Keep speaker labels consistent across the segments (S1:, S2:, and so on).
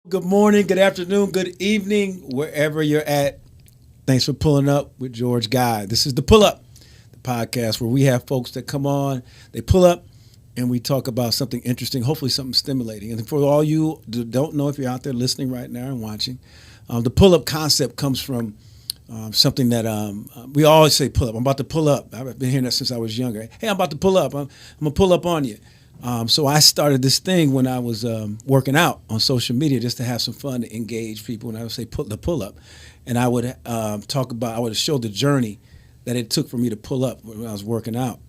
S1: Good morning, good afternoon, good evening, wherever you're at. Thanks for pulling up with George Guy. This is the Pull Up, the podcast where we have folks that come on, they pull up, and we talk about something interesting, hopefully something stimulating. And for all you who don't know, if you're out there listening right now and watching, the pull up concept comes from something that we always say, pull up. I'm about to pull up. I've been hearing that since I was younger. Hey, I'm about to pull up. I'm going to pull up on you. So I started this thing when I was working out on social media just to have some fun, to engage people. And I would say the pull up. And I would I would show the journey that it took for me to pull up when I was working out.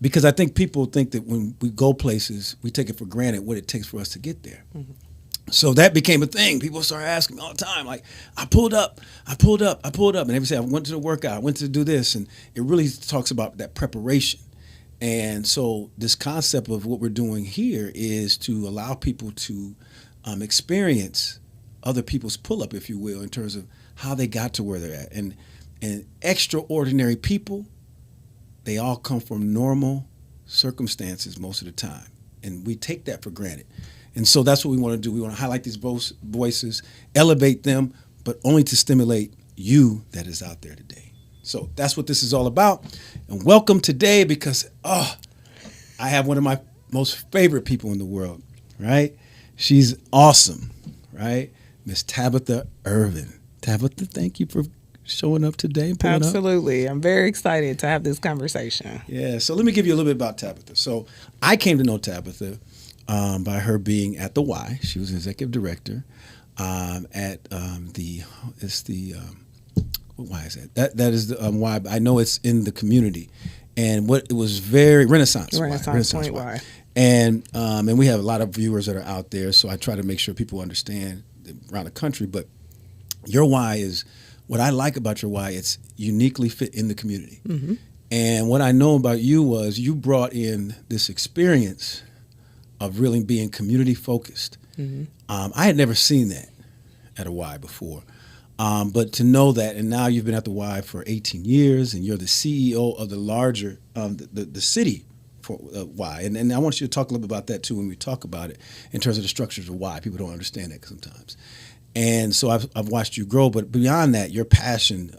S1: Because I think people think that when we go places, we take it for granted what it takes for us to get there. Mm-hmm. So that became a thing. People start asking me all the time, like, I pulled up. And they would say, I went to the workout, I went to do this. And it really talks about that preparation. And so this concept of what we're doing here is to allow people to experience other people's pull-up, if you will, in terms of how they got to where they're at. And extraordinary people, they all come from normal circumstances most of the time. And we take that for granted. And so that's what we want to do. We want to highlight these voices, elevate them, but only to stimulate you that is out there today. So that's what this is all about. And welcome today because, I have one of my most favorite people in the world, right? She's awesome, right? Miss Tabitha Ervin. Tabitha, thank you for showing up today and pulling
S2: Absolutely.
S1: up.
S2: I'm very excited to have this conversation.
S1: Yeah, so let me give you a little bit about Tabitha. So I came to know Tabitha by her being at the Y. She was executive director at why is that? That is the why. I know it's in the community, and it was very Renaissance
S2: Point Y.
S1: And we have a lot of viewers that are out there, so I try to make sure people understand around the country. But your Y is what I like about your Y. It's uniquely fit in the community, mm-hmm. And what I know about you was you brought in this experience of really being community focused. Mm-hmm. I had never seen that at a Y before. But to know that, and now you've been at the Y for 18 years, and you're the CEO of the larger, the city for Y. And I want you to talk a little bit about that, too, when we talk about it, in terms of the structures of Y. People don't understand that sometimes. And so I've watched you grow, but beyond that, your passion,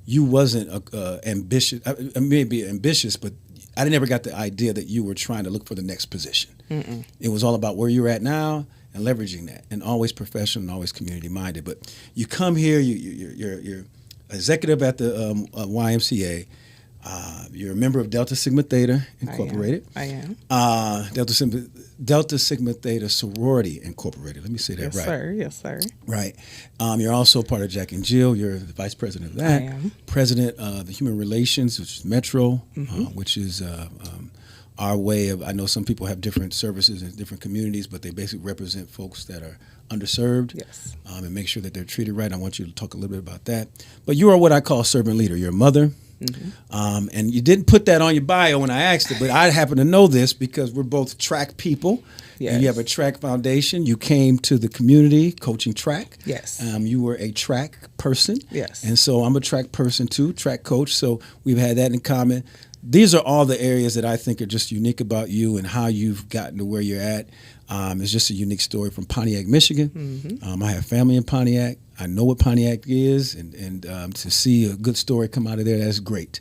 S1: you wasn't ambitious. I may be ambitious, but I never got the idea that you were trying to look for the next position. Mm-mm. It was all about where you're at now, and leveraging that, and always professional and always community-minded. But you come here, you're executive at the YMCA. You're a member of Delta Sigma Theta Incorporated.
S2: I am.
S1: Delta Sigma Theta Sorority Incorporated. Let me say that right.
S2: Yes, sir.
S1: Right. You're also part of Jack and Jill. You're the vice president of that.
S2: I am.
S1: President of the Human Relations, which is Metro, mm-hmm. Which is our way of, I know some people have different services in different communities, but they basically represent folks that are underserved.
S2: Yes.
S1: And make sure that they're treated right. I want you to talk a little bit about that. But you are what I call a servant leader. You're a mother. Mm-hmm. And you didn't put that on your bio when I asked it, but I happen to know this because we're both track people. Yes. And you have a track foundation. You came to the community coaching track.
S2: Yes.
S1: You were a track person.
S2: Yes.
S1: And so I'm a track person too, track coach. So we've had that in common. These are all the areas that I think are just unique about you and how you've gotten to where you're at. It's just a unique story from Pontiac, Michigan. Mm-hmm. I have family in Pontiac. I know what Pontiac is, and to see a good story come out of there, that's great.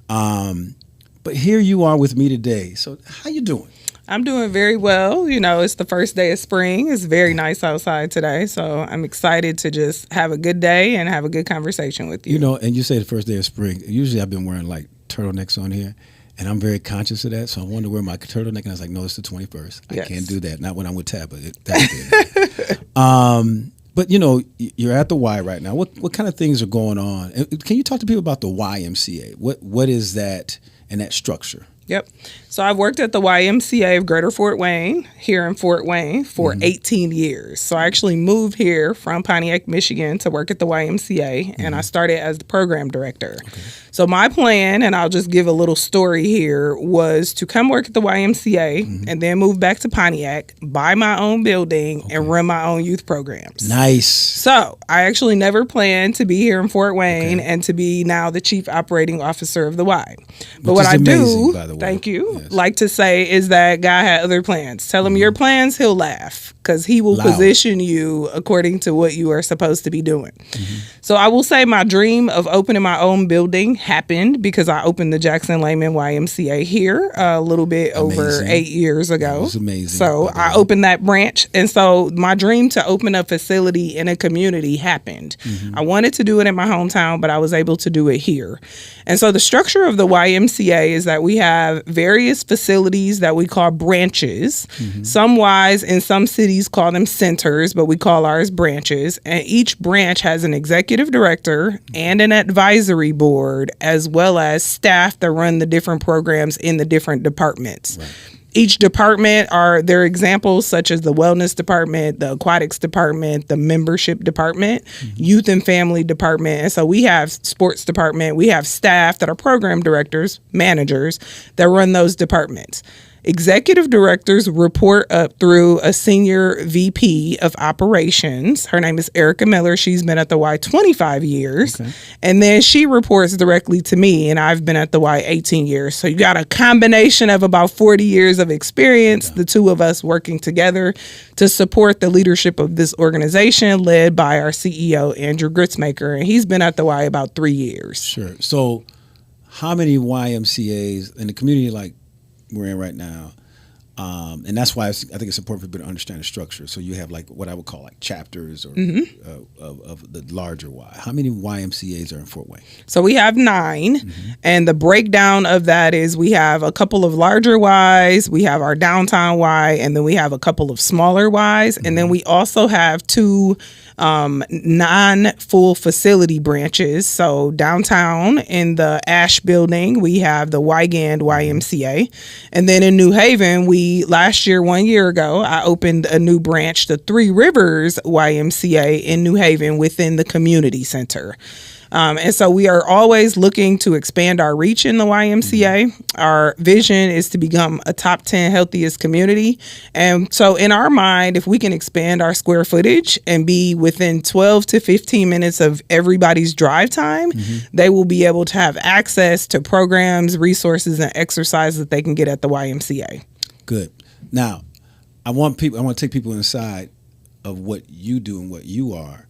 S1: But here you are with me today. So how you doing?
S2: I'm doing very well. You know, it's the first day of spring. It's very nice outside today. So I'm excited to just have a good day and have a good conversation with you.
S1: You know, and you say the first day of spring. Usually I've been wearing like turtlenecks on here, and I'm very conscious of that. So I wanted to wear my turtleneck, and I was like, no, it's the 21st. Yes. I can't do that. Not when I'm with Tab. But, you know, you're at the Y right now. What kind of things are going on? Can you talk to people about the YMCA? What is that and that structure?
S2: Yep. So I've worked at the YMCA of Greater Fort Wayne here in Fort Wayne for 18 years. So I actually moved here from Pontiac, Michigan to work at the YMCA, and I started as the program director. Okay. So my plan, and I'll just give a little story here, was to come work at the YMCA and then move back to Pontiac, buy my own building, and run my own youth programs.
S1: Nice.
S2: So I actually never planned to be here in Fort Wayne and to be now the chief operating officer of the Y. But what I do, thank you, like to say is that God had other plans. Tell him your plans, he'll laugh, because he will position you according to what you are supposed to be doing. So I will say my dream of opening my own building happened because I opened the Jackson Layman YMCA here a little bit over 8 years ago.
S1: That was amazing.
S2: So I opened that branch. And so my dream to open a facility in a community happened. I wanted to do it in my hometown, but I was able to do it here. And so the structure of the YMCA is that we have various facilities that we call branches. Some Ys in some cities call them centers, but we call ours branches. And each branch has an executive director and an advisory board, as well as staff that run the different programs in the different departments. Right. Each department are their examples, such as the wellness department, the aquatics department, the membership department, youth and family department. And so we have sports department. We have staff that are program directors, managers that run those departments. Executive directors report up through a senior VP of operations. Her name is Erica Miller. She's been at the Y 25 years. Okay. And then she reports directly to me, and I've been at the Y 18 years. So you got a combination of about 40 years of experience, the two of us working together to support the leadership of this organization led by our CEO, Andrew Gritzmaker. And he's been at the Y about 3 years.
S1: Sure. So how many YMCAs in the community like we're in right now, and that's why I think it's important for people to understand the structure. So you have like what I would call like chapters or of the larger Y. How many YMCAs are in Fort Wayne?
S2: So we have 9, and the breakdown of that is we have a couple of larger Ys, we have our downtown Y, and then we have a couple of smaller Ys, and then we also have 2 non-full facility branches. So downtown in the Ash building, we have the Wygand YMCA. And then in New Haven, 1 year ago, I opened a new branch, the Three Rivers YMCA in New Haven within the community center. And so we are always looking to expand our reach in the YMCA. Our vision is to become a top 10 healthiest community. And so in our mind, if we can expand our square footage and be within 12 to 15 minutes of everybody's drive time, they will be able to have access to programs, resources, and exercise that they can get at the YMCA.
S1: Good. Now, I want to take people inside of what you do and what you are.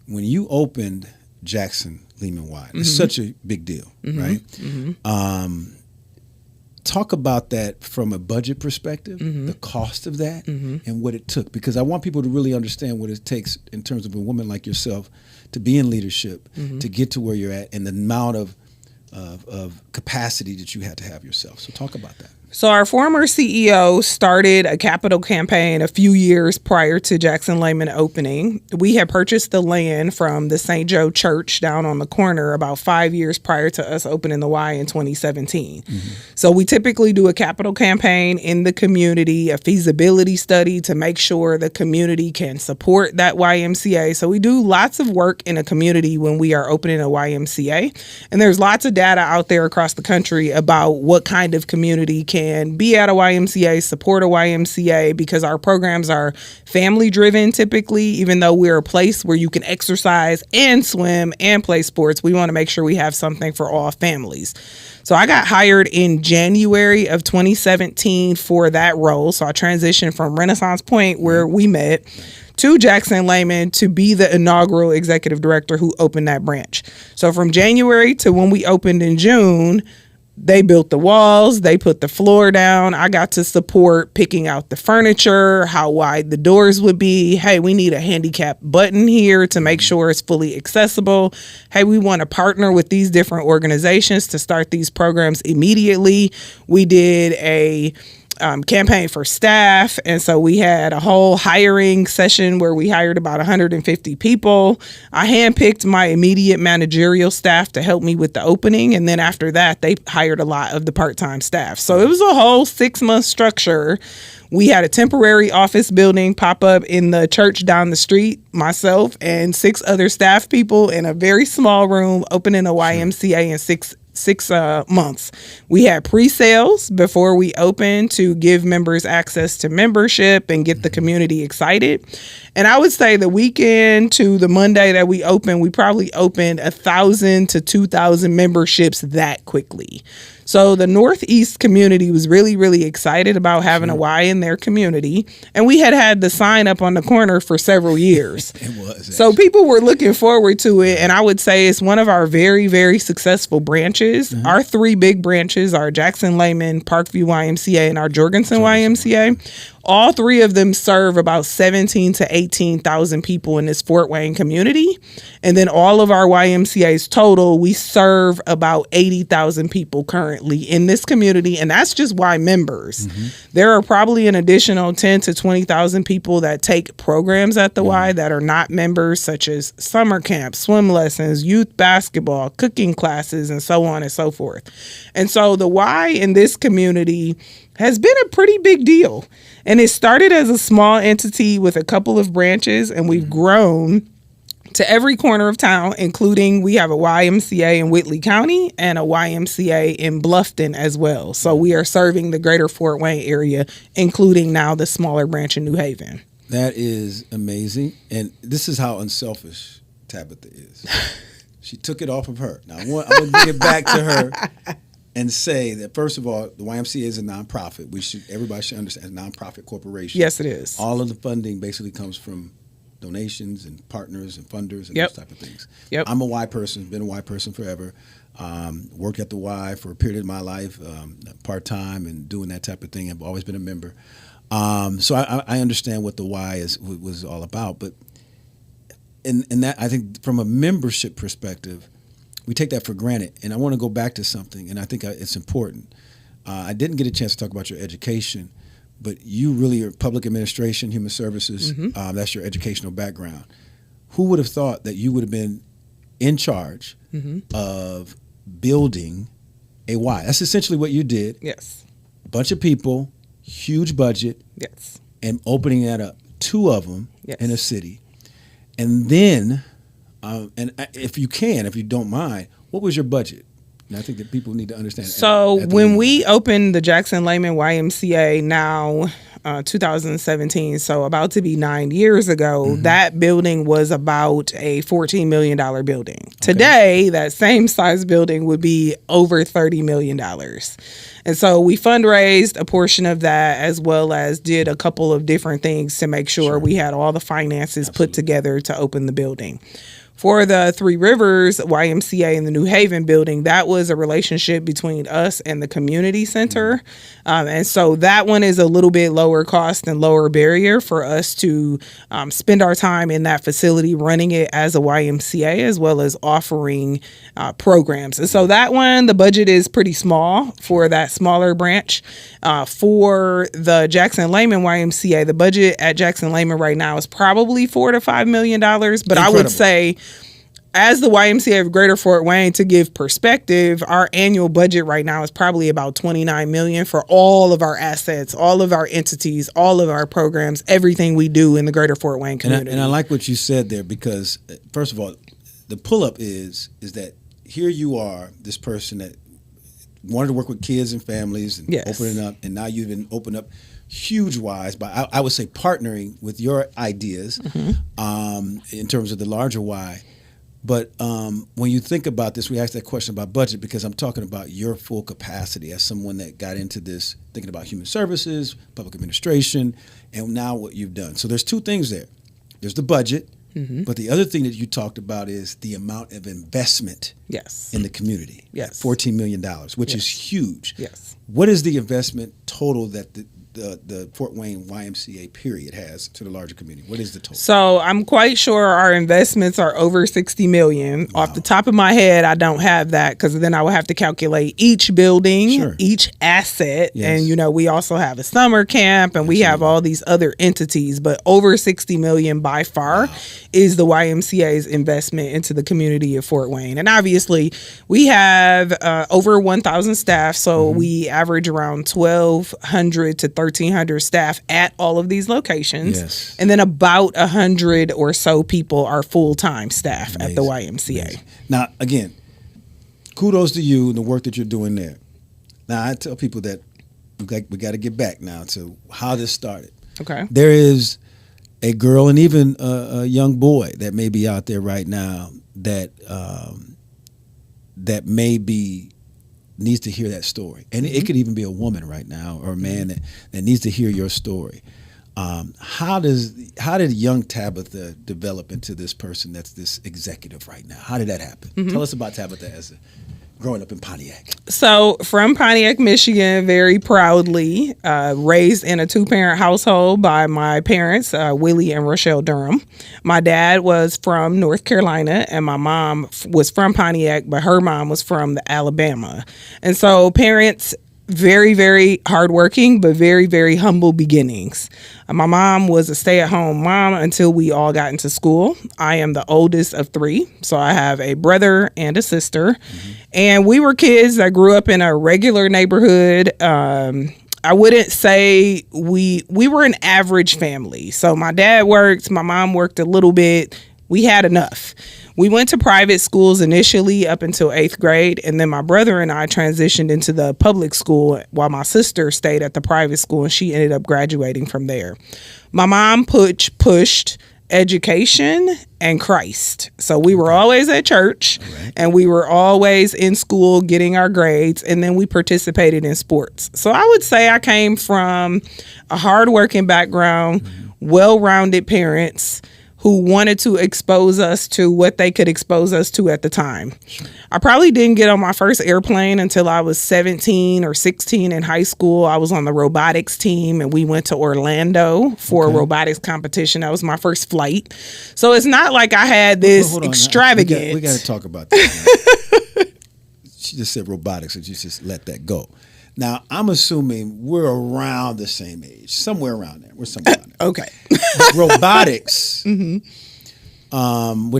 S1: When you opened Jackson Lehman Y, it's such a big deal, right? Talk about that from a budget perspective, the cost of that, and what it took, because I want people to really understand what it takes in terms of a woman like yourself to be in leadership, to get to where you're at, and the amount of capacity that you had to have yourself. So talk about that.
S2: So our former CEO started a capital campaign a few years prior to Jackson Layman opening. We had purchased the land from the St. Joe Church down on the corner about 5 years prior to us opening the Y in 2017. So we typically do a capital campaign in the community, a feasibility study to make sure the community can support that YMCA. So we do lots of work in a community when we are opening a YMCA. And there's lots of data out there across the country about what kind of community can be at a YMCA, support a YMCA, because our programs are family driven typically. Even though we're a place where you can exercise and swim and play sports, we want to make sure we have something for all families. So I got hired in January of 2017 for that role. So I transitioned from Renaissance Point, where we met, to Jackson Layman to be the inaugural executive director who opened that branch. So from January to when we opened in June, they built the walls, they put the floor down. I got to support picking out the furniture, how wide the doors would be. Hey, we need a handicap button here to make sure it's fully accessible. Hey, we want to partner with these different organizations to start these programs immediately. We did a campaign for staff. And so we had a whole hiring session where we hired about 150 people. I handpicked my immediate managerial staff to help me with the opening. And then after that, they hired a lot of the part-time staff. So it was a whole 6-month structure. We had a temporary office building pop up in the church down the street, myself and 6 other staff people in a very small room, opening a YMCA in six months. We had pre-sales before we opened to give members access to membership and get the community excited. And I would say the weekend to the Monday that we opened, we probably opened 1,000 to 2,000 memberships that quickly. So the Northeast community was really, really excited about having a Y in their community. And we had the sign up on the corner for several years.
S1: It was.
S2: So people were looking forward to it. And I would say it's one of our very, very successful branches. Mm-hmm. Our 3 big branches are Jackson Lehman, Parkview YMCA, and our Jorgensen YMCA. All 3 of them serve about 17 to 18,000 people in this Fort Wayne community. And then all of our YMCAs total, we serve about 80,000 people currently in this community. And that's just Y members. Mm-hmm. There are probably an additional 10 to 20,000 people that take programs at the Y that are not members, such as summer camp, swim lessons, youth basketball, cooking classes, and so on and so forth. And so the Y in this community has been a pretty big deal. And it started as a small entity with a couple of branches, and we've grown to every corner of town, including we have a YMCA in Whitley County and a YMCA in Bluffton as well. So we are serving the greater Fort Wayne area, including now the smaller branch in New Haven.
S1: That is amazing. And this is how unselfish Tabitha is. She took it off of her. Now, I'm going to bring it back to her and say that, first of all, the YMCA is a nonprofit. Everybody should understand it's a nonprofit corporation.
S2: Yes, it is.
S1: All of the funding basically comes from donations and partners and funders and those type of things.
S2: Yep.
S1: I'm a Y person, been a Y person forever. Worked at the Y for a period of my life, part-time and doing that type of thing. I've always been a member. So I understand what the Y was all about. But in that, I think from a membership perspective, we take that for granted. And I want to go back to something, and I think it's important. I didn't get a chance to talk about your education, but you really are public administration, human services. Mm-hmm. That's your educational background. Who would have thought that you would have been in charge of building a Y? That's essentially what you did.
S2: Yes.
S1: A bunch of people, huge budget.
S2: Yes.
S1: And opening that up, 2 of them in a city. And then, and if you don't mind, what was your budget? And I think that people need to understand.
S2: So when we opened the Jackson Lehman YMCA now, 2017, so about to be 9 years ago, that building was about a $14 million building. Okay. Today, that same size building would be over $30 million. And so we fundraised a portion of that, as well as did a couple of different things to make sure we had all the finances put together to open the building. For the Three Rivers YMCA in the New Haven building, that was a relationship between us and the community center. And so that one is a little bit lower cost and lower barrier for us to spend our time in that facility running it as a YMCA, as well as offering programs. And so that one, the budget is pretty small for that smaller branch. For the Jackson Lehman YMCA, the budget at Jackson Lehman right now is probably $4 to $5 million. But incredible. I would say, as the YMCA of Greater Fort Wayne, to give perspective, our annual budget right now is probably about $29 million for all of our assets, all of our entities, all of our programs, everything we do in the Greater Fort Wayne community.
S1: And I like what you said there, because first of all, the pull-up is that here you are, this person that wanted to work with kids and families and opening up, and now you've been opened up huge wise by, I would say, partnering with your ideas in terms of the larger why. But when you think about this, we asked that question about budget because I'm talking about your full capacity as someone that got into this, thinking about human services, public administration, and now what you've done. So there's 2 things there. There's the budget, but the other thing that you talked about is the amount of investment in the community.
S2: Yes.
S1: $14 million, which is huge.
S2: Yes.
S1: What is the investment total that the Fort Wayne YMCA period has to the larger community? What is the total?
S2: So I'm quite sure our investments are over 60 million.
S1: Wow.
S2: Off the top of my head, I don't have that because then I would have to calculate each building,
S1: Sure.
S2: each asset.
S1: Yes.
S2: And, we also have a summer camp and we have all these other entities, but over 60 million by far is the YMCA's investment into the community of Fort Wayne. And obviously we have over 1,000 staff. So we average around 1,200 to 1,300 staff at all of these locations.
S1: Yes.
S2: And then about 100 or so people are full-time staff at the YMCA.
S1: Amazing. Now, again, kudos to you and the work that you're doing there. Now, I tell people that we got to get back now to how this started.
S2: Okay.
S1: There is a girl and even a young boy that may be out there right now that that needs to hear that story. And it could even be a woman right now or a man that needs to hear your story. How did young Tabitha develop into this person that's this executive right now? How did that happen? Tell us about Tabitha as growing up in Pontiac.
S2: So from Pontiac, Michigan, very proudly raised in a 2-parent household by my parents, Willie and Rochelle Durham. My dad was from North Carolina and my mom was from Pontiac, but her mom was from Alabama. And so parents, very, very hardworking, but very, very humble beginnings. My mom was a stay-at-home mom until we all got into school. I am the oldest of 3, so I have a brother and a sister. And we were kids that grew up in a regular neighborhood. I wouldn't say we were an average family. So my dad worked, my mom worked a little bit. We had enough. We went to private schools initially up until 8th grade, and then my brother and I transitioned into the public school while my sister stayed at the private school, and she ended up graduating from there. My mom pushed education and Christ. So we were always at church, and we were always in school getting our grades, and then we participated in sports. So I would say I came from a hardworking background, well-rounded parents who wanted to expose us to what they could expose us to at the time. Sure. I probably didn't get on my first airplane until I was 17 or 16 in high school. I was on the robotics team and we went to Orlando for a robotics competition. That was my first flight. So it's not like I had this extravagant.
S1: We got to talk about that. She just said robotics and you just let that go. Now, I'm assuming we're around the same age, somewhere around there. We're somewhere around there.
S2: Okay.
S1: Robotics, which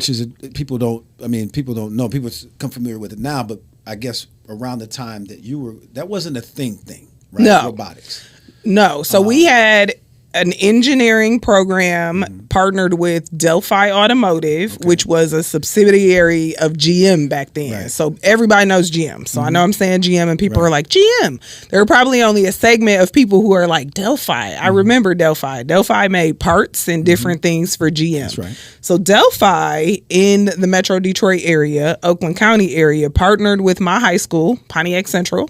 S1: is, people don't know. People come familiar with it now, but I guess around the time that you were, that wasn't a thing, right?
S2: No.
S1: Robotics.
S2: No. So we had an engineering program partnered with Delphi Automotive, which was a subsidiary of GM back then. Right. So everybody knows GM. So I know I'm saying GM and people are like, GM. There are probably only a segment of people who are like, Delphi. I remember Delphi. Delphi made parts and different things for GM.
S1: That's right.
S2: So Delphi in the Metro Detroit area, Oakland County area, partnered with my high school, Pontiac Central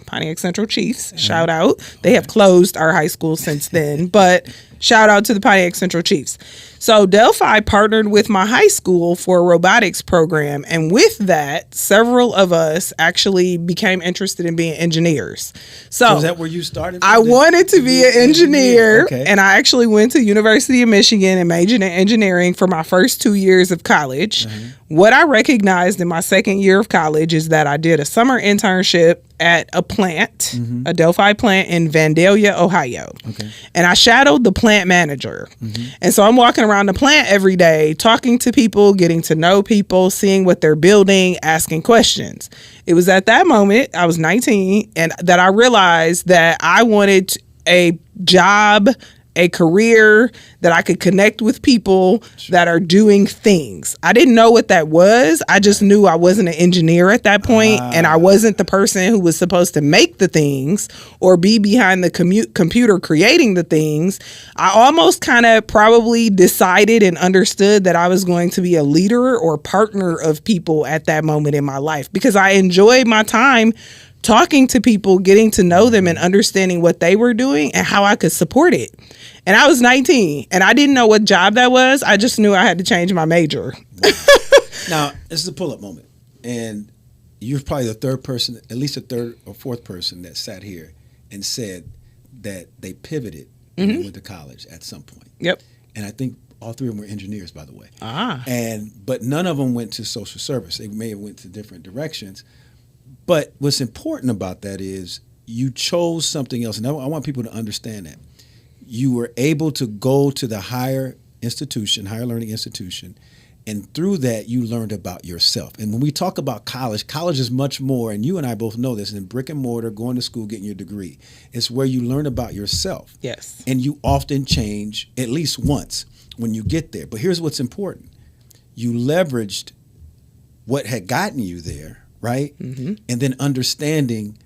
S2: Chiefs. Shout out. They have closed our high school since then, but shout out to the Pontiac Central Chiefs. So Delphi partnered with my high school for a robotics program. And with that, several of us actually became interested in being engineers. So
S1: is that where you started?
S2: I wanted to be an engineer. Okay. And I actually went to University of Michigan and majored in engineering for my first 2 years of college. What I recognized in my second year of college is that I did a summer internship at a plant, a Delphi plant in Vandalia, Ohio. Okay. And I shadowed the plant manager. And so I'm walking around the plant every day, talking to people, getting to know people, seeing what they're building, asking questions. It was at that moment, I was 19, and that I realized that I wanted a job, a career that I could connect with people that are doing things. I didn't know what that was. I just knew I wasn't an engineer at that point, and I wasn't the person who was supposed to make the things or be behind the computer creating the things. I almost kind of probably decided and understood that I was going to be a leader or partner of people at that moment in my life because I enjoyed my time talking to people, getting to know them and understanding what they were doing and how I could support it. And I was 19 and I didn't know what job that was. I just knew I had to change my major.
S1: Wow. Now, this is a pull-up moment. And you're probably the third person, at least the third or fourth person that sat here and said that they pivoted when they went to college at some point.
S2: Yep.
S1: And I think all three of them were engineers, by the way. But none of them went to social service. They may have went to different directions. But what's important about that is you chose something else. And I want people to understand that. You were able to go to the higher learning institution, and through that, you learned about yourself. And when we talk about college is much more, and you and I both know this, than brick and mortar, going to school, getting your degree. It's where you learn about yourself.
S2: Yes.
S1: And you often change at least once when you get there. But here's what's important. You leveraged what had gotten you there, right? Mm-hmm. And then understanding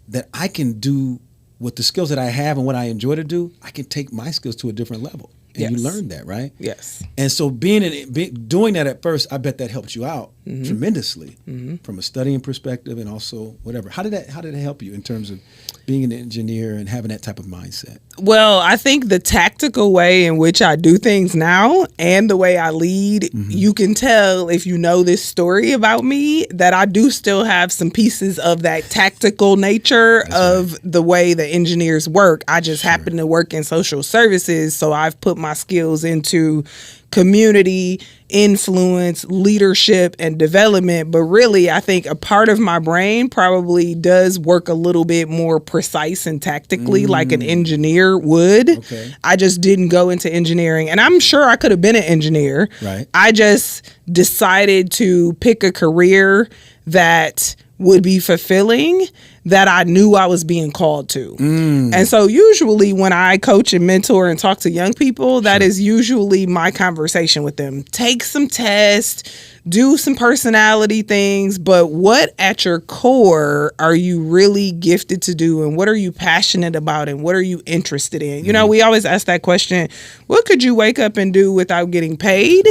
S1: that I can do with the skills that I have and what I enjoy to do, I can take my skills to a different level. And you learned that, right?
S2: Yes.
S1: And so doing that at first, I bet that helped you out tremendously from a studying perspective and also whatever. How did it help you in terms of being an engineer and having that type of mindset?
S2: Well, I think the tactical way in which I do things now and the way I lead, you can tell if you know this story about me that I do still have some pieces of that tactical nature of the way the engineers work. I just happen to work in social services, so I've put my skills into community, influence, leadership, and development. But really, I think a part of my brain probably does work a little bit more precise and tactically like an engineer would. Okay. I just didn't go into engineering. And I'm sure I could have been an engineer.
S1: Right.
S2: I just decided to pick a career that would be fulfilling, that I knew I was being called to. And so usually when I coach and mentor and talk to young people, that is usually my conversation with them. Take some tests, do some personality things, but what at your core are you really gifted to do, and what are you passionate about, and what are you interested in? You know, we always ask that question, what could you wake up and do without getting paid?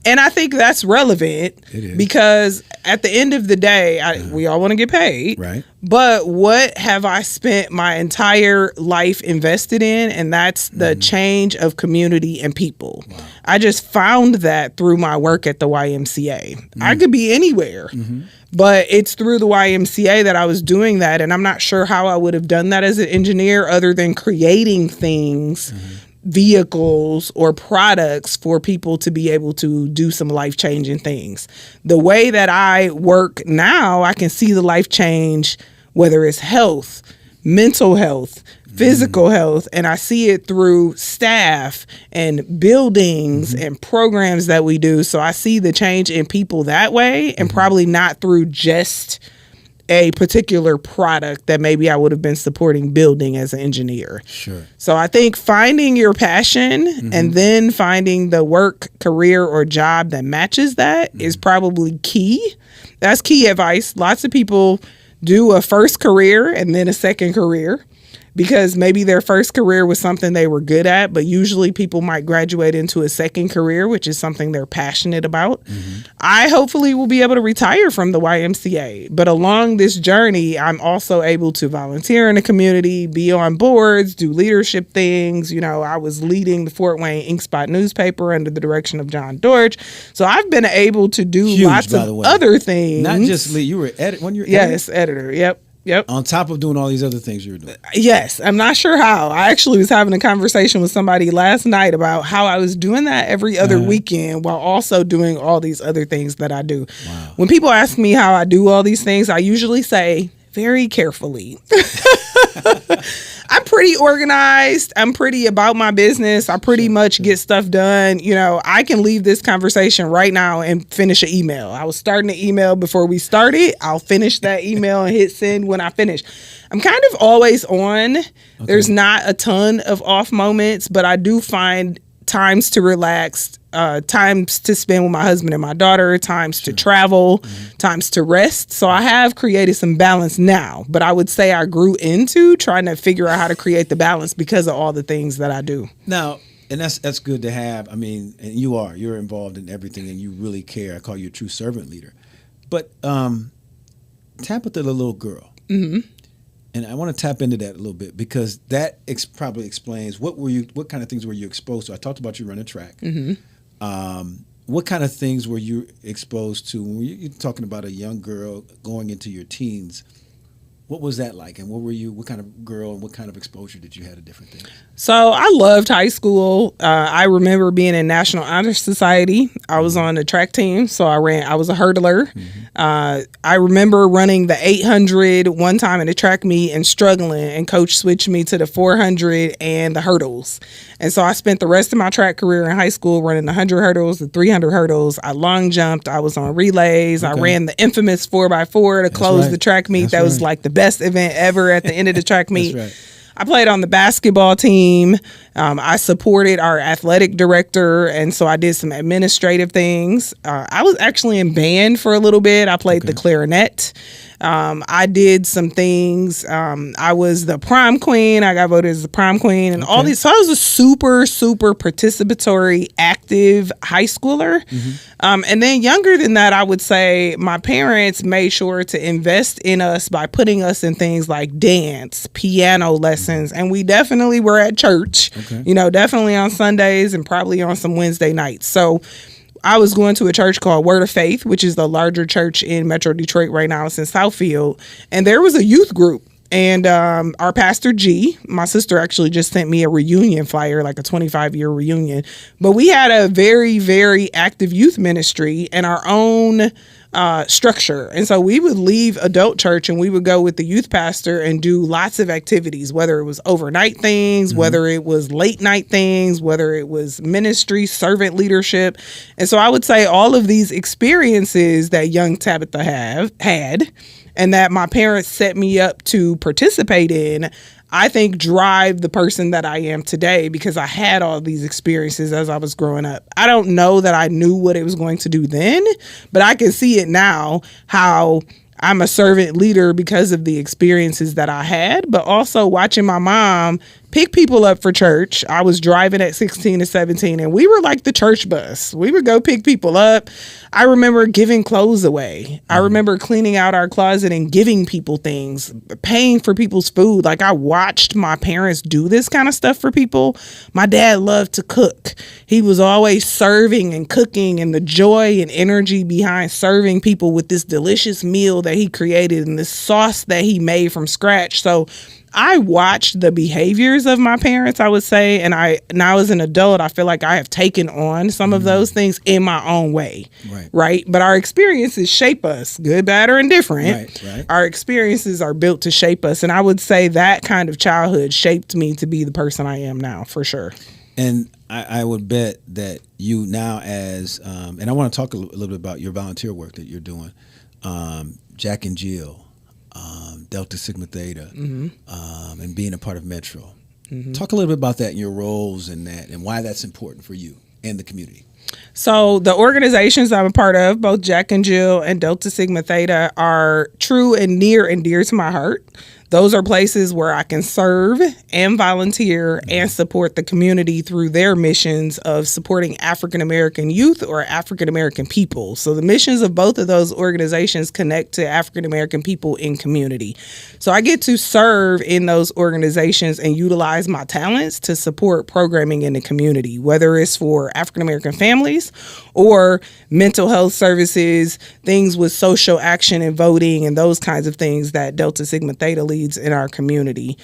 S2: And I think that's relevant because at the end of the day, we all want to get paid.
S1: Right.
S2: But what have I spent my entire life invested in? And that's the change of community and people. Wow. I just found that through my work at the YMCA. I could be anywhere, but it's through the YMCA that I was doing that. And I'm not sure how I would have done that as an engineer other than creating things, vehicles or products for people to be able to do some life-changing things. The way that I work now, I can see the life change, whether it's health, mental health, physical health, and I see it through staff and buildings and programs that we do. So I see the change in people that way, and probably not through just a particular product that maybe I would have been supporting building as an engineer.
S1: Sure.
S2: So I think finding your passion and then finding the work, career, or job that matches that is probably key. That's key advice. Lots of people do a first career and then a second career because maybe their first career was something they were good at, but usually people might graduate into a second career, which is something they're passionate about. I hopefully will be able to retire from the YMCA, but along this journey, I'm also able to volunteer in the community, be on boards, do leadership things. You know, I was leading the Fort Wayne Ink Spot newspaper under the direction of John Dorch. So I've been able to do lots of other things.
S1: Not just lead, you were when you were
S2: Yes, editor. Yep.
S1: On top of doing all these other things you were doing.
S2: Yes. I'm not sure how. I actually was having a conversation with somebody last night about how I was doing that every other weekend while also doing all these other things that I do. Wow. When people ask me how I do all these things, I usually say very carefully. I'm pretty organized. I'm pretty about my business. I pretty much get stuff done. You know, I can leave this conversation right now and finish an email. I was starting an email before we started. I'll finish that email and hit send when I finish. I'm kind of always on. Okay. There's not a ton of off moments, but I do find times to relax, times to spend with my husband and my daughter, times to travel, times to rest. So I have created some balance now, but I would say I grew into trying to figure out how to create the balance because of all the things that I do.
S1: Now, and that's good to have. I mean, and you're involved in everything and you really care. I call you a true servant leader. But Tabitha, the little girl. And I want to tap into that a little bit because that probably explains what kind of things were you exposed to? I talked about you running track. What kind of things were you exposed to when you're talking about a young girl going into your teens? What was that like? And what kind of girl and what kind of exposure did you have to different things?
S2: So I loved high school. I remember being in National Honor Society. I was on the track team, so I was a hurdler. I remember running the 800 one time in a track meet and struggling, and coach switched me to the 400 and the hurdles. And so I spent the rest of my track career in high school running the 100 hurdles, the 300 hurdles. I long jumped. I was on relays. Okay. I ran the infamous 4x4 to close the track meet. That was like the best event ever at the end of the track meet. I played on the basketball team. I supported our athletic director, and so I did some administrative things. I was actually in band for a little bit. I played the clarinet. I did some things. I was the prom queen. I got voted as the prom queen and all these. So I was a super, super participatory, active high schooler. And then younger than that, I would say my parents made sure to invest in us by putting us in things like dance, piano lessons. And we definitely were at church, definitely on Sundays and probably on some Wednesday nights. So I was going to a church called Word of Faith, which is the larger church in Metro Detroit right now. It's in Southfield. And there was a youth group. And our pastor, G, my sister actually just sent me a reunion flyer, like a 25-year reunion. But we had a very, very active youth ministry and our own structure. And so we would leave adult church and we would go with the youth pastor and do lots of activities, whether it was overnight things, whether it was late night things, whether it was ministry, servant leadership. And so I would say all of these experiences that young Tabitha had and that my parents set me up to participate in, I think drive the person that I am today because I had all these experiences as I was growing up. I don't know that I knew what it was going to do then, but I can see it now, how I'm a servant leader because of the experiences that I had, but also watching my mom pick people up for church. I was driving at 16 to 17 and we were like the church bus. We would go pick people up. I remember giving clothes away. I remember cleaning out our closet and giving people things, paying for people's food. Like I watched my parents do this kind of stuff for people. My dad loved to cook. He was always serving and cooking, and the joy and energy behind serving people with this delicious meal that he created and this sauce that he made from scratch. So I watched the behaviors of my parents, I would say, and now as an adult, I feel like I have taken on some of those things in my own way, right? But our experiences shape us, good, bad, or indifferent. Right. Our experiences are built to shape us, and I would say that kind of childhood shaped me to be the person I am now, for sure.
S1: And I would bet that you now and I want to talk a little bit about your volunteer work that you're doing, Jack and Jill, Delta Sigma Theta, and being a part of Metro. Talk a little bit about that and your roles in that and why that's important for you and the community.
S2: So the organizations I'm a part of, both Jack and Jill and Delta Sigma Theta, are true and near and dear to my heart. Those are places where I can serve and volunteer and support the community through their missions of supporting African-American youth or African-American people. So the missions of both of those organizations connect to African-American people in community. So I get to serve in those organizations and utilize my talents to support programming in the community, whether it's for African-American families or mental health services, things with social action and voting and those kinds of things that Delta Sigma Theta leads in our community.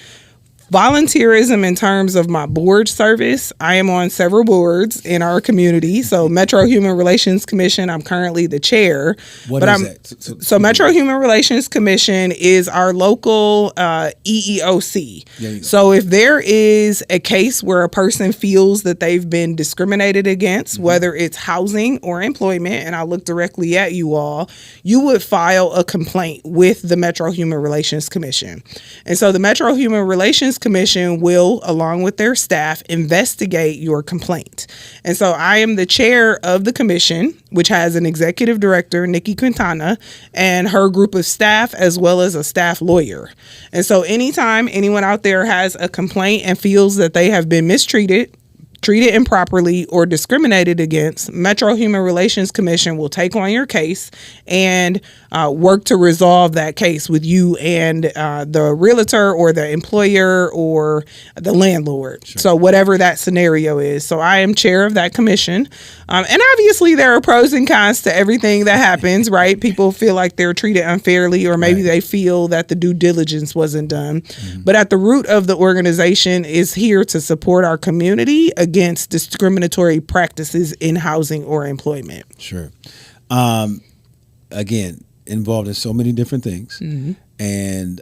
S2: Volunteerism in terms of my board service, I am on several boards in our community. So Metro Human Relations Commission, I'm currently the chair.
S1: What is that?
S2: So Metro Human Relations Commission is our local EEOC. So if there is a case where a person feels that they've been discriminated against, whether it's housing or employment, and I look directly at you all, you would file a complaint with the Metro Human Relations Commission. And so the Metro Human Relations Commission will, along with their staff, investigate your complaint. And so I am the chair of the commission, which has an executive director, Nikki Quintana, and her group of staff, as well as a staff lawyer. And so anytime anyone out there has a complaint and feels that they have been mistreated, treated improperly or discriminated against, Metro Human Relations Commission will take on your case and work to resolve that case with you and the realtor or the employer or the landlord. Sure. So whatever that scenario is. So I am chair of that commission. And obviously there are pros and cons to everything that happens, right? People feel like they're treated unfairly, or maybe they feel that the due diligence wasn't done. Mm-hmm. But at the root of the organization is here to support our community against discriminatory practices in housing or employment.
S1: Sure. Again, involved in so many different things. Mm-hmm. And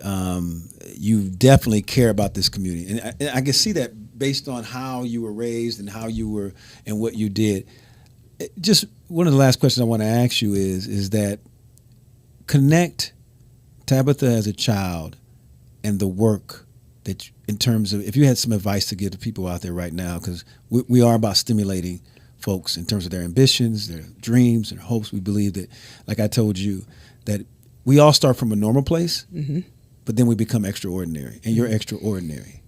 S1: you definitely care about this community. And I can see that based on how you were raised and how you were and what you did. Just one of the last questions I want to ask you is that connect Tabitha as a child and the work that in terms of, if you had some advice to give to people out there right now, because we are about stimulating folks in terms of their ambitions, their dreams, their hopes. We believe that, like I told you, that we all start from a normal place, mm-hmm. but then we become extraordinary, and you're extraordinary.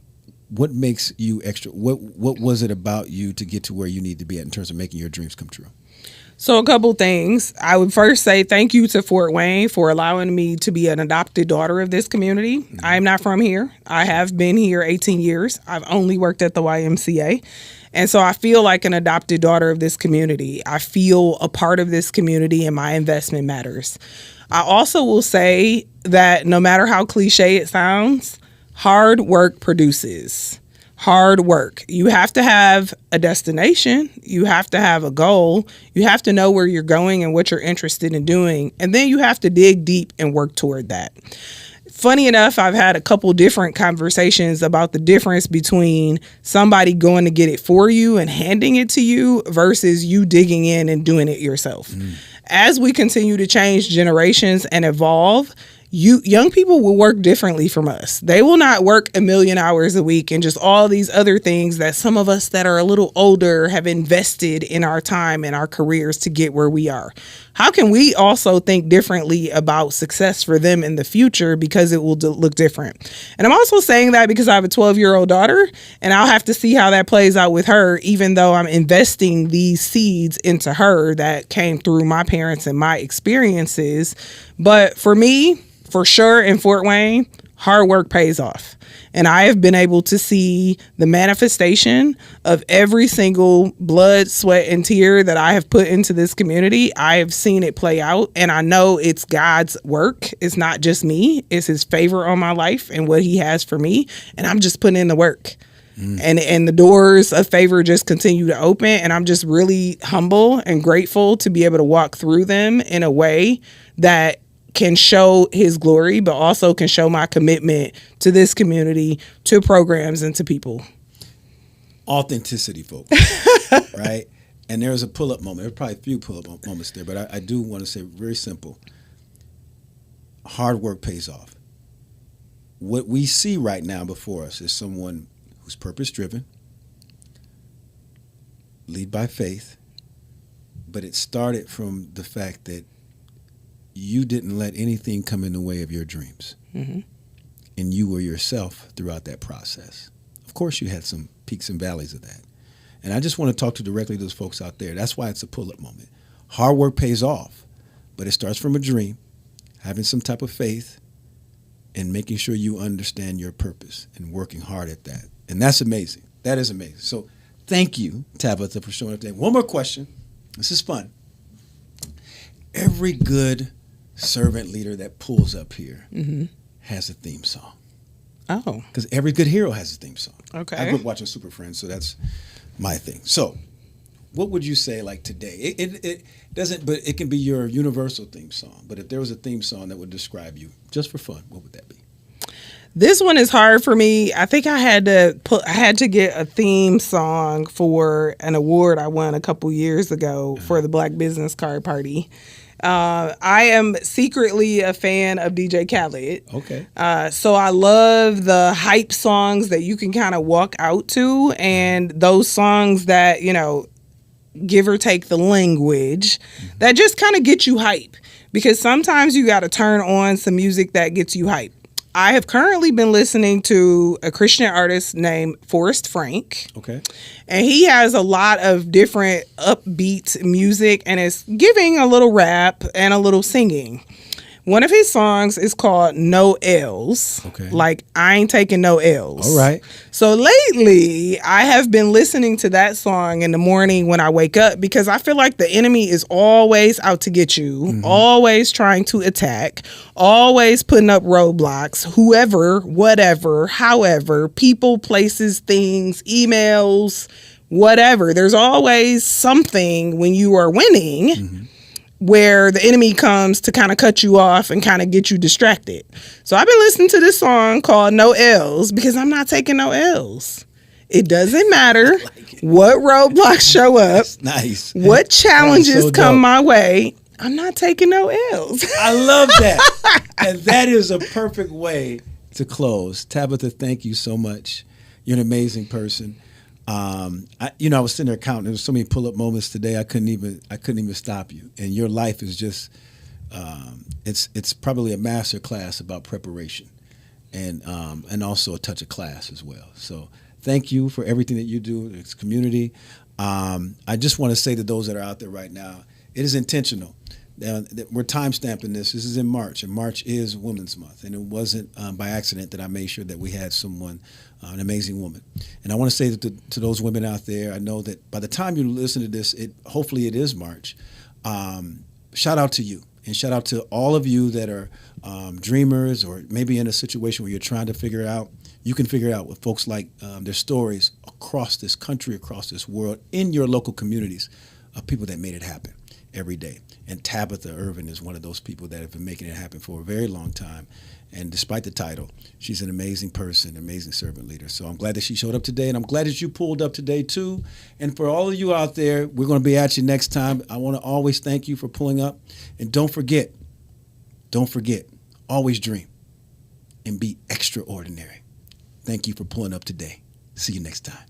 S1: What makes you extra? What was it about you to get to where you need to be at in terms of making your dreams come true?
S2: So a couple things. I would first say thank you to Fort Wayne for allowing me to be an adopted daughter of this community. Mm-hmm. I am not from here. I have been here 18 years. I've only worked at the YMCA. And so I feel like an adopted daughter of this community. I feel a part of this community, and my investment matters. I also will say that no matter how cliche it sounds, hard work produces. Hard work. You have to have a destination. You have to have a goal. You have to know where you're going and what you're interested in doing. And then you have to dig deep and work toward that. Funny enough, I've had a couple different conversations about the difference between somebody going to get it for you and handing it to you versus you digging in and doing it yourself. Mm. As we continue to change generations and evolve, young people will work differently from us. They will not work 1 million hours a week and just all these other things that some of us that are a little older have invested in our time and our careers to get where we are. How can we also think differently about success for them in the future because it will look different? And I'm also saying that because I have a 12-year-old daughter, and I'll have to see how that plays out with her, even though I'm investing these seeds into her that came through my parents and my experiences. But for me, for sure, in Fort Wayne, hard work pays off. And I have been able to see the manifestation of every single blood, sweat, and tear that I have put into this community. I have seen it play out, and I know it's God's work. It's not just me. It's his favor on my life and what he has for me. And I'm just putting in the work. And the doors of favor just continue to open. And I'm just really humble and grateful to be able to walk through them in a way that can show his glory, but also can show my commitment to this community, to programs, and to people.
S1: Authenticity, folks, right? And there's a pull-up moment. There's probably a few pull-up moments there, but I do want to say very simple. Hard work pays off. What we see right now before us is someone who's purpose-driven, lead by faith, but it started from the fact that you didn't let anything come in the way of your dreams. Mm-hmm. And you were yourself throughout that process. Of course, you had some peaks and valleys of that. And I just want to talk directly to those folks out there. That's why it's a pull-up moment. Hard work pays off, but it starts from a dream, having some type of faith, and making sure you understand your purpose and working hard at that. And that's amazing. That is amazing. So thank you, Tabitha, for showing up today. One more question. This is fun. Every good servant leader that pulls up here mm-hmm. has a theme song.
S2: Oh.
S1: Because every good hero has a theme song.
S2: Okay.
S1: I grew up watching Super Friends, so that's my thing. So what would you say like today? It doesn't, but it can be your universal theme song. But if there was a theme song that would describe you just for fun, what would that be?
S2: This one is hard for me. I think I had to get a theme song for an award I won a couple years ago for the Black Business Card Party. I am secretly a fan of DJ Khaled.
S1: Okay.
S2: So I love the hype songs that you can kind of walk out to, and those songs that, you know, give or take the language, mm-hmm. that just kind of get you hype. Because sometimes you got to turn on some music that gets you hype. I have currently been listening to a Christian artist named Forrest Frank.
S1: Okay.
S2: And he has a lot of different upbeat music, and it's giving a little rap and a little singing. One of his songs is called No L's.
S1: Okay.
S2: Like, I ain't taking no L's.
S1: All right.
S2: So lately, I have been listening to that song in the morning when I wake up, because I feel like the enemy is always out to get you, always trying to attack, always putting up roadblocks, whoever, whatever, however, people, places, things, emails, whatever. There's always something when you are winning where the enemy comes to kind of cut you off and kind of get you distracted. So I've been listening to this song called No L's because I'm not taking no L's. It doesn't matter what roadblocks show up,
S1: Nice.
S2: what challenges
S1: so
S2: come
S1: dope.
S2: my way. I'm not taking no L's.
S1: I love that. And that is a perfect way to close. Tabitha, thank you so much. You're an amazing person. I was sitting there counting. There was so many pull-up moments today. I couldn't even stop you. And your life is just, it's probably a master class about preparation, and also a touch of class as well. So thank you for everything that you do in this community. I just want to say to those that are out there right now, it is intentional. We're time stamping this. This is in March, and March is Women's Month, and it wasn't by accident that I made sure that we had someone, an amazing woman. And I want to say that to those women out there, I know that by the time you listen to this, hopefully it is March. Shout out to you, and shout out to all of you that are dreamers, or maybe in a situation where you're trying to figure out. You can figure out with folks like their stories across this country, across this world, in your local communities of people that made it happen every day. And Tabitha Ervin is one of those people that have been making it happen for a very long time. And despite the title, she's an amazing person, amazing servant leader. So I'm glad that she showed up today, and I'm glad that you pulled up today too. And for all of you out there, we're going to be at you next time. I want to always thank you for pulling up. And don't forget, always dream and be extraordinary. Thank you for pulling up today. See you next time.